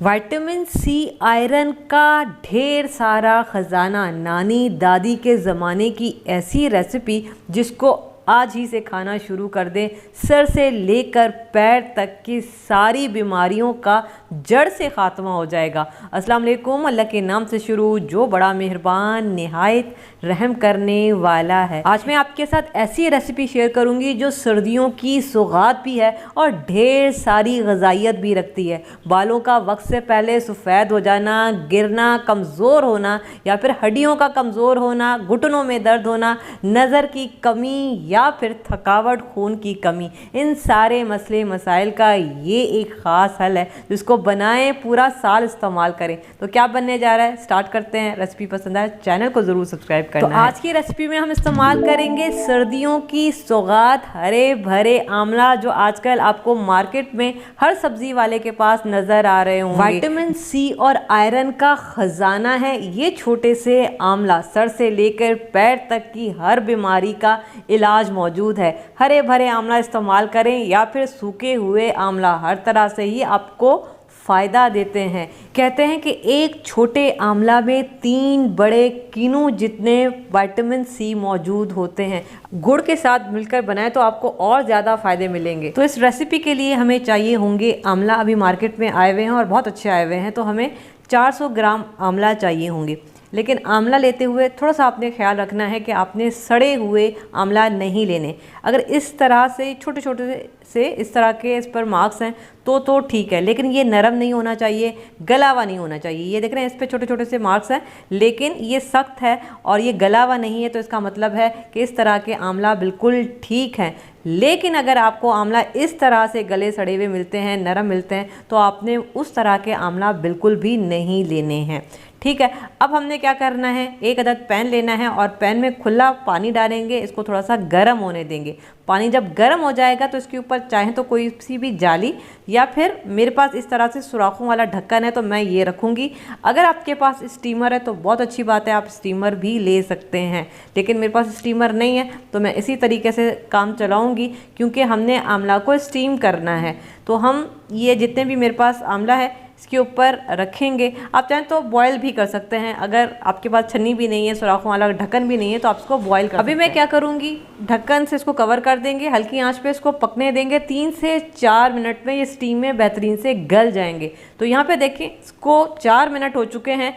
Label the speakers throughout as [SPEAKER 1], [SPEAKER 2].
[SPEAKER 1] Vitamin C, iron का ढेर सारा खजाना, नानी दादी के ज़माने की ऐसी रेसिपी जिसको आज ही से खाना शुरू कर दें, सर से लेकर पैर तक की सारी बीमारियों का जड़ से ख़ात्मा हो जाएगा। अस्सलाम वालेकुम। अल्लाह के नाम से शुरू जो बड़ा मेहरबान निहायत रहम करने वाला है। आज मैं आपके साथ ऐसी रेसिपी शेयर करूंगी जो सर्दियों की सौगात भी है और ढेर सारी ग़िज़ाइयत भी रखती है। बालों का वक्त से पहले सफ़ेद हो जाना, गिरना, कमज़ोर होना या फिर हड्डियों का कमज़ोर होना, घुटनों में दर्द होना, नज़र की कमी या फिर थकावट, खून की कमी, इन सारे मसले मसाइल का ये एक ख़ास हल है जिसको बनाएं, पूरा साल इस्तेमाल करें। तो क्या बनने जा रहा है, स्टार्ट करते हैं। रेसिपी पसंद आए चैनल को ज़रूर सब्सक्राइब करना है। आज की रेसिपी में हम इस्तेमाल करेंगे सर्दियों की सौगात हरे भरे आंवला, जो आजकल आपको मार्केट में हर सब्जी वाले के पास नज़र आ रहे होंगे। विटामिन सी और आयरन का खजाना है ये छोटे से आंवला। सर से लेकर पैर तक की हर बीमारी का इलाज मौजूद है। हरे भरे आंवला इस्तेमाल करें या फिर सूखे हुए आंवला, हर तरह से ही आपको फ़ायदा देते हैं। कहते हैं कि एक छोटे आंवला में 3 बड़े किनू जितने विटामिन सी मौजूद होते हैं। गुड़ के साथ मिलकर बनाएं तो आपको और ज़्यादा फ़ायदे मिलेंगे। तो इस रेसिपी के लिए हमें चाहिए होंगे आंवला। अभी मार्केट में आए हुए हैं और बहुत अच्छे आए हुए हैं, तो हमें 400 ग्राम आंवला चाहिए होंगे। लेकिन आंवला लेते हुए थोड़ा सा आपने ख्याल रखना है कि आपने सड़े हुए आंवला नहीं लेने। अगर इस तरह से छोटे छोटे से इस तरह के इस पर मार्क्स हैं तो ठीक है, लेकिन ये नरम नहीं होना चाहिए, गला हुआ नहीं होना चाहिए। ये देख रहे हैं इस पर छोटे छोटे से मार्क्स हैं, लेकिन ये सख्त है और ये गला हुआ नहीं है, तो इसका मतलब है कि इस तरह के आंवला बिल्कुल ठीक है। लेकिन अगर आपको आंवला इस तरह से गले सड़े हुए मिलते हैं, नरम मिलते हैं, तो आपने उस तरह के आंवला बिल्कुल भी नहीं लेने हैं। ठीक है, अब हमने क्या करना है, एक अदद पैन लेना है और पैन में खुला पानी डालेंगे। इसको थोड़ा सा गर्म होने देंगे। पानी जब गर्म हो जाएगा तो इसके ऊपर चाहे तो कोई सी भी जाली या फिर मेरे पास इस तरह से सुराखों वाला ढक्कन है तो मैं ये रखूँगी। अगर आपके पास स्टीमर है तो बहुत अच्छी बात है, आप स्टीमर भी ले सकते हैं, लेकिन मेरे पास स्टीमर नहीं है तो मैं इसी तरीके से काम चलाऊँगी, क्योंकि हमने आंवला को स्टीम करना है। तो हम ये जितने भी मेरे पास आंवला है इसके ऊपर रखेंगे। आप चाहें तो बॉयल भी कर सकते हैं। अगर आपके पास छन्नी भी नहीं है, सुराखों वाला ढक्कन भी नहीं है, तो आप इसको बॉयल कर सकते हैं। अभी मैं क्या करूँगी, ढक्कन से इसको कवर कर देंगे, हल्की आंच पे इसको पकने देंगे। 3 से 4 मिनट में ये स्टीम में बेहतरीन से गल जाएंगे। तो यहाँ पे देखें, इसको 4 मिनट हो चुके हैं।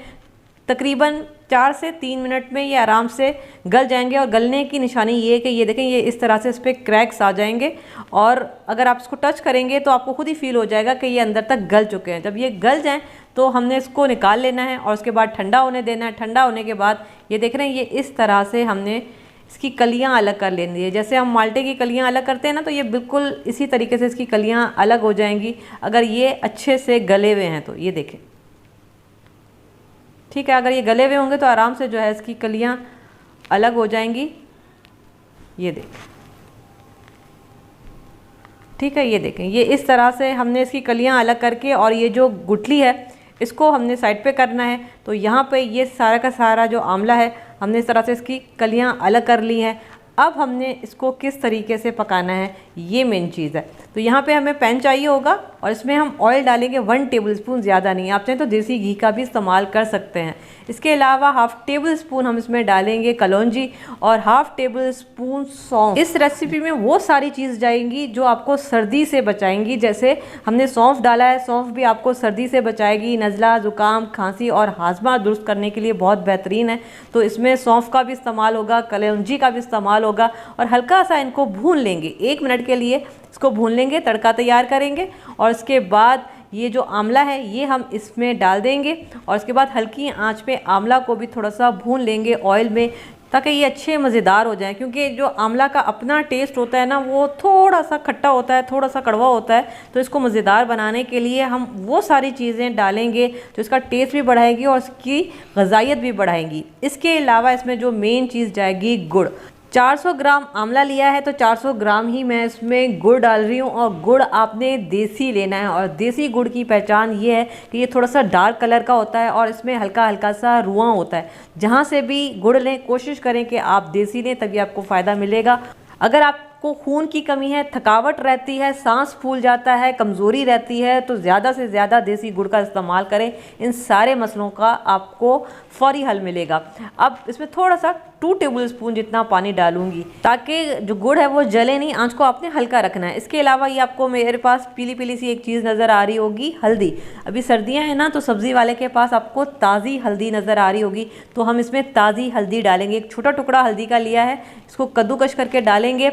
[SPEAKER 1] तकरीबन 4 से 3 मिनट में ये आराम से गल जाएंगे। और गलने की निशानी ये है कि ये देखें, ये इस तरह से इस पर क्रैक्स आ जाएंगे और अगर आप इसको टच करेंगे तो आपको खुद ही फील हो जाएगा कि ये अंदर तक गल चुके हैं। जब ये गल जाएं तो हमने इसको निकाल लेना है और उसके बाद ठंडा होने देना है। ठंडा होने के बाद ये देख रहे हैं, ये इस तरह से हमने इसकी कलियां अलग कर लेनी है। जैसे हम माल्टे की कलियां अलग करते हैं ना, तो ये बिल्कुल इसी तरीके से इसकी कलियां अलग हो जाएंगी अगर ये अच्छे से गले हुए हैं। तो ये देखें, ठीक है, अगर ये गले हुए होंगे तो आराम से जो है इसकी कलियां अलग हो जाएंगी। ये देखें, ठीक है, ये देखें, ये इस तरह से हमने इसकी कलियां अलग करके और ये जो गुठली है इसको हमने साइड पे करना है। तो यहाँ पे ये सारा का सारा जो आंवला है हमने इस तरह से इसकी कलियां अलग कर ली हैं। अब हमने इसको किस तरीके से पकाना है ये मेन चीज़ है। तो यहाँ पे हमें पैन चाहिए होगा और इसमें हम ऑयल डालेंगे 1 टेबल स्पून, ज़्यादा नहीं। आप चाहें तो देसी घी का भी इस्तेमाल कर सकते हैं। इसके अलावा 1/2 टेबल स्पून हम इसमें डालेंगे कलौंजी और 1/2 टेबल स्पून सौंफ। इस रेसिपी में वो सारी चीज़ जाएंगी जो आपको सर्दी से बचाएंगी। जैसे हमने सौंफ डाला है, सौंफ भी आपको सर्दी से बचाएगी। नज़ला, ज़ुकाम, खांसी और हाजमा दुरुस्त करने के लिए बहुत बेहतरीन है। तो इसमें सौंफ का भी इस्तेमाल होगा, कलौंजी का भी इस्तेमाल होगा और हल्का सा इनको भून लेंगे। 1 मिनट के लिए इसको भून लेंगे, तड़का तैयार करेंगे और इसके बाद ये जो आंवला है ये हम इसमें डाल देंगे और इसके बाद हल्की आंच पे आंवला को भी थोड़ा सा भून लेंगे ऑयल में, ताकि ये अच्छे मज़ेदार हो जाएं। क्योंकि जो आंवला का अपना टेस्ट होता है ना, वो थोड़ा सा खट्टा होता है, थोड़ा सा कड़वा होता है। तो इसको मज़ेदार बनाने के लिए हम वो सारी चीज़ें डालेंगे जो इसका टेस्ट भी बढ़ाएगी और इसकी ग़िज़ाइयत भी बढ़ाएंगी। इसके अलावा इसमें जो मेन चीज़ जाएगी गुड़। 400 ग्राम आंवला लिया है तो 400 ग्राम ही मैं इसमें गुड़ डाल रही हूँ। और गुड़ आपने देसी लेना है और देसी गुड़ की पहचान ये है कि ये थोड़ा सा डार्क कलर का होता है और इसमें हल्का हल्का सा रुआं होता है। जहाँ से भी गुड़ लें कोशिश करें कि आप देसी लें, तभी आपको फ़ायदा मिलेगा। अगर आपको खून की कमी है, थकावट रहती है, सांस फूल जाता है, कमज़ोरी रहती है, तो ज़्यादा से ज़्यादा देसी गुड़ का इस्तेमाल करें। इन सारे मसलों का आपको फौरी हल मिलेगा। अब इसमें थोड़ा सा 2 टेबल स्पून जितना पानी डालूंगी ताकि जो गुड़ है वो जले नहीं, आंच को आपने हल्का रखना है। इसके अलावा ये आपको मेरे पास पीली पीली सी एक चीज़ नज़र आ रही होगी, हल्दी। अभी सर्दियाँ हैं ना, तो सब्ज़ी वाले के पास आपको ताज़ी हल्दी नज़र आ रही होगी, तो हम इसमें ताज़ी हल्दी डालेंगे। एक छोटा टुकड़ा हल्दी का लिया है, इसको कद्दूकश करके डालेंगे।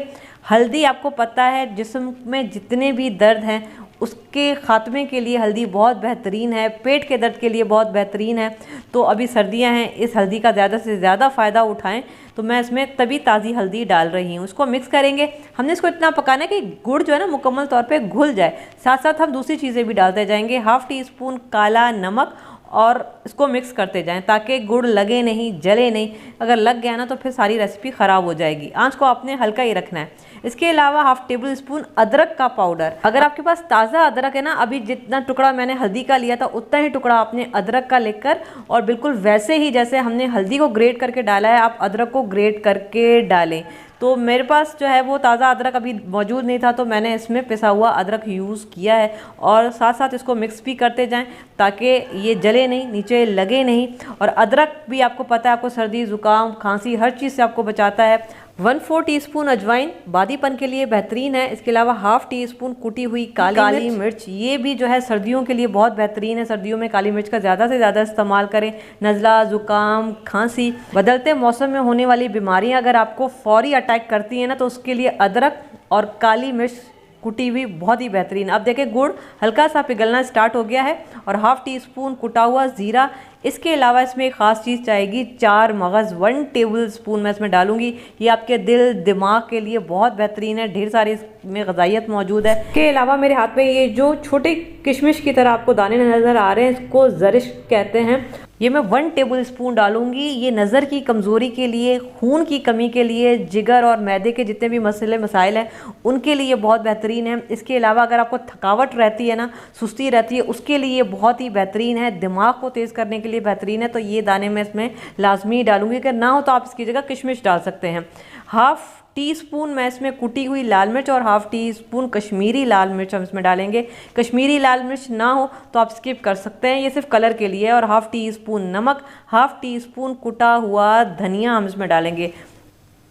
[SPEAKER 1] हल्दी आपको पता है जिस्म में जितने भी दर्द हैं उसके ख़ात्मे के लिए हल्दी बहुत बेहतरीन है, पेट के दर्द के लिए बहुत बेहतरीन है। तो अभी सर्दियां हैं, इस हल्दी का ज़्यादा से ज़्यादा फ़ायदा उठाएं। तो मैं इसमें तभी ताज़ी हल्दी डाल रही हूँ। इसको मिक्स करेंगे। हमने इसको इतना पकाना है कि गुड़ जो है ना मुकम्मल तौर पे घुल जाए। साथ साथ हम दूसरी चीज़ें भी डालते जाएंगे। 1/2 टीस्पून काला नमक, और इसको मिक्स करते जाएं ताकि गुड़ लगे नहीं, जले नहीं। अगर लग गया ना तो फिर सारी रेसिपी ख़राब हो जाएगी। आंच को आपने हल्का ही रखना है। इसके अलावा 1/2 टेबल स्पून अदरक का पाउडर। अगर आपके पास ताज़ा अदरक है ना, अभी जितना टुकड़ा मैंने हल्दी का लिया था उतना ही टुकड़ा आपने अदरक का लेकर, और बिल्कुल वैसे ही जैसे हमने हल्दी को ग्रेट करके डाला है आप अदरक को ग्रेट करके डालें। तो मेरे पास जो है वो ताज़ा अदरक अभी मौजूद नहीं था, तो मैंने इसमें पिसा हुआ अदरक यूज़ किया है। और साथ साथ इसको मिक्स भी करते जाएं ताकि ये जले नहीं, नीचे लगे नहीं। और अदरक भी आपको पता है, आपको सर्दी ज़ुकाम खांसी हर चीज़ से आपको बचाता है। 1/4 टीस्पून अजवाइन बादीपन के लिए बेहतरीन है। इसके अलावा 1/2 टीस्पून कुटी हुई काली मिर्च, ये भी जो है सर्दियों के लिए बहुत बेहतरीन है। सर्दियों में काली मिर्च का ज़्यादा से ज़्यादा इस्तेमाल करें। नज़ला, ज़ुकाम, खांसी, बदलते मौसम में होने वाली बीमारियां अगर आपको फौरी अटैक करती हैं ना, तो उसके लिए अदरक और काली मिर्च कुटी हुई बहुत ही बेहतरीन। अब देखें गुड़ हल्का सा पिघलना स्टार्ट हो गया है, और 1/2 टीस्पून कुटा हुआ ज़ीरा। इसके अलावा इसमें एक ख़ास चीज़ चाहेगी, 4 मगज़ 1 टेबल स्पून मैं इसमें डालूंगी। ये आपके दिल दिमाग के लिए बहुत बेहतरीन है, ढेर सारी इसमें ग़ज़ाइयत मौजूद है। इसके अलावा मेरे हाथ में ये जो छोटे किशमिश की तरह आपको दाने नज़र आ रहे हैं, इसको ज़रिश कहते हैं। ये मैं 1 टेबल स्पून डालूंगी। ये नज़र की कमज़ोरी के लिए, खून की कमी के लिए, जिगर और मैदे के जितने भी मसले मसाइल हैं उनके लिए बहुत बेहतरीन है। इसके अलावा अगर आपको थकावट रहती है ना, सुस्ती रहती है, उसके लिए बहुत ही बेहतरीन है। दिमाग को तेज़ करने के लिए बेहतरीन है। तो ये दाने मैं इसमें लाजमी डालूंगी। अगर ना हो तो आप इसकी जगह किशमिश डाल सकते हैं। 1/2 टीस्पून मैं इसमें कुटी हुई लाल मिर्च और 1/2 टीस्पून कश्मीरी लाल मिर्च हम इसमें डालेंगे। कश्मीरी लाल मिर्च ना हो तो आप स्किप कर सकते हैं, ये सिर्फ कलर के लिए है। और 1/2 टीस्पून नमक, 1/2 टीस्पून कुटा हुआ धनिया हम इसमें डालेंगे।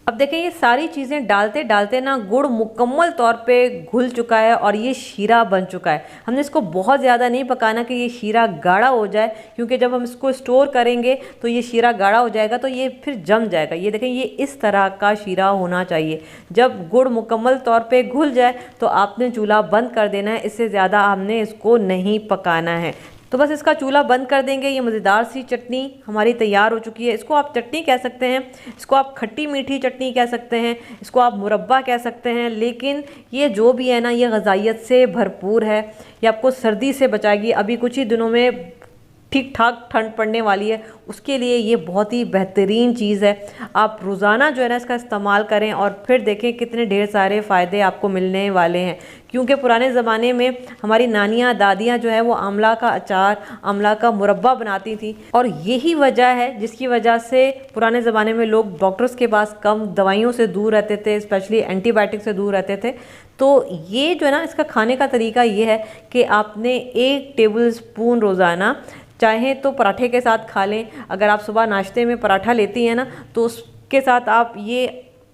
[SPEAKER 1] अब देखें ये सारी चीज़ें डालते डालते ना गुड़ मुकम्मल तौर पे घुल चुका है और ये शीरा बन चुका है। हमने इसको बहुत ज़्यादा नहीं पकाना कि ये शीरा गाढ़ा हो जाए, क्योंकि जब हम इसको स्टोर करेंगे तो ये शीरा गाढ़ा हो जाएगा तो ये फिर जम जाएगा। ये देखें ये इस तरह का शीरा होना चाहिए। जब गुड़ मुकम्मल तौर पे घुल जाए तो आपने चूल्हा बंद कर देना है, इससे ज़्यादा हमने इसको नहीं पकाना है। तो बस इसका चूल्हा बंद कर देंगे। ये मज़ेदार सी चटनी हमारी तैयार हो चुकी है। इसको आप चटनी कह सकते हैं, इसको आप खट्टी मीठी चटनी कह सकते हैं, इसको आप मुरब्बा कह सकते हैं, लेकिन ये जो भी है ना ये ग़ज़ाइयत से भरपूर है। ये आपको सर्दी से बचाएगी। अभी कुछ ही दिनों में ठीक ठाक ठंड पड़ने वाली है, उसके लिए ये बहुत ही बेहतरीन चीज़ है। आप रोज़ाना जो है ना इसका इस्तेमाल करें और फिर देखें कितने ढेर सारे फ़ायदे आपको मिलने वाले हैं। क्योंकि पुराने ज़माने में हमारी नानियाँ दादियाँ जो है वो आंवला का अचार, आंवला का मुरब्बा बनाती थी, और यही वजह है जिसकी वजह से पुराने ज़माने में लोग डॉक्टर्स के पास कम, दवाइयों से दूर रहते थे, स्पेशली एंटीबायोटिक से दूर रहते थे। तो ये जो है ना इसका खाने का तरीका ये है कि आपने 1 टेबल स्पून रोज़ाना, चाहे तो पराठे के साथ खा लें। अगर आप सुबह नाश्ते में पराठा लेती हैं ना तो उसके साथ आप ये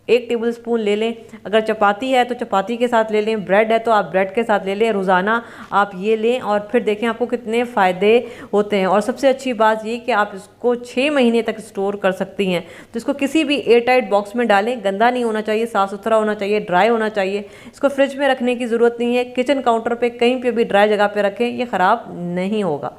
[SPEAKER 1] 1 टेबल स्पून ले लें। अगर चपाती है तो चपाती के साथ ले लें, ब्रेड है तो आप ब्रेड के साथ ले लें। रोज़ाना आप ये लें और फिर देखें आपको कितने फ़ायदे होते हैं। और सबसे अच्छी बात ये कि आप इसको 6 महीने तक स्टोर कर सकती हैं। तो इसको किसी भी एयरटाइट बॉक्स में डालें, गंदा नहीं होना चाहिए, साफ़ सुथरा होना चाहिए, ड्राई होना चाहिए। इसको फ्रिज में रखने की ज़रूरत नहीं है, किचन काउंटर पर कहीं पर भी ड्राई जगह पर रखें, ये ख़राब नहीं होगा।